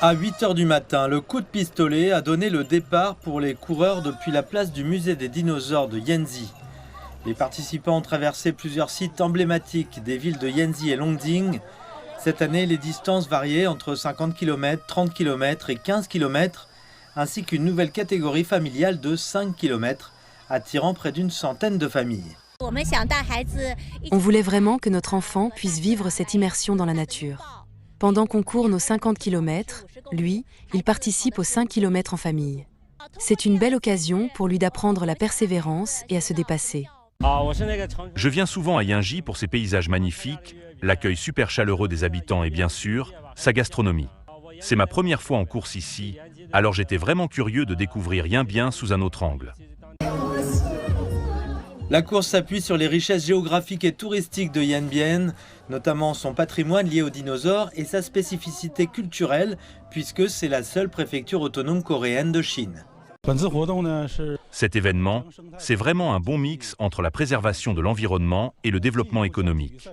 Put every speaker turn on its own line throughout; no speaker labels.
À 8 h du matin, le coup de pistolet a donné le départ pour les coureurs depuis la place du musée des dinosaures de Yanzi. Les participants ont traversé plusieurs sites emblématiques des villes de Yanzi et Longding. Cette année, les distances variaient entre 50 km, 30 km et 15 km, ainsi qu'une nouvelle catégorie familiale de 5 km, attirant près d'une centaine de familles.
On voulait vraiment que notre enfant puisse vivre cette immersion dans la nature. Pendant qu'on court nos 50 km, lui, il participe aux 5 km en famille. C'est une belle occasion pour lui d'apprendre la persévérance et à se dépasser.
Je viens souvent à Yinji pour ses paysages magnifiques, l'accueil super chaleureux des habitants et bien sûr, sa gastronomie. C'est ma première fois en course ici, alors j'étais vraiment curieux de découvrir Yanbian sous un autre angle.
La course s'appuie sur les richesses géographiques et touristiques de Yanbian, notamment son patrimoine lié aux dinosaures et sa spécificité culturelle, puisque c'est la seule préfecture autonome coréenne de Chine.
Cet événement, c'est vraiment un bon mix entre la préservation de l'environnement et le développement économique.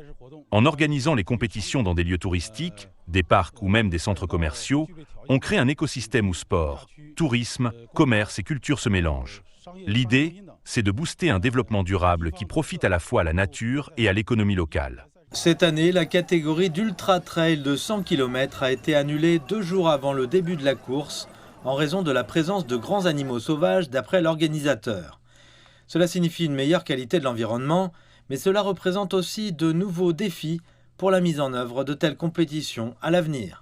En organisant les compétitions dans des lieux touristiques, des parcs ou même des centres commerciaux, on crée un écosystème où sport, tourisme, commerce et culture se mélangent. L'idée, c'est de booster un développement durable qui profite à la fois à la nature et à l'économie locale.
Cette année, la catégorie d'Ultra Trail de 100 km a été annulée 2 jours avant le début de la course, en raison de la présence de grands animaux sauvages d'après l'organisateur. Cela signifie une meilleure qualité de l'environnement, mais cela représente aussi de nouveaux défis pour la mise en œuvre de telles compétitions à l'avenir.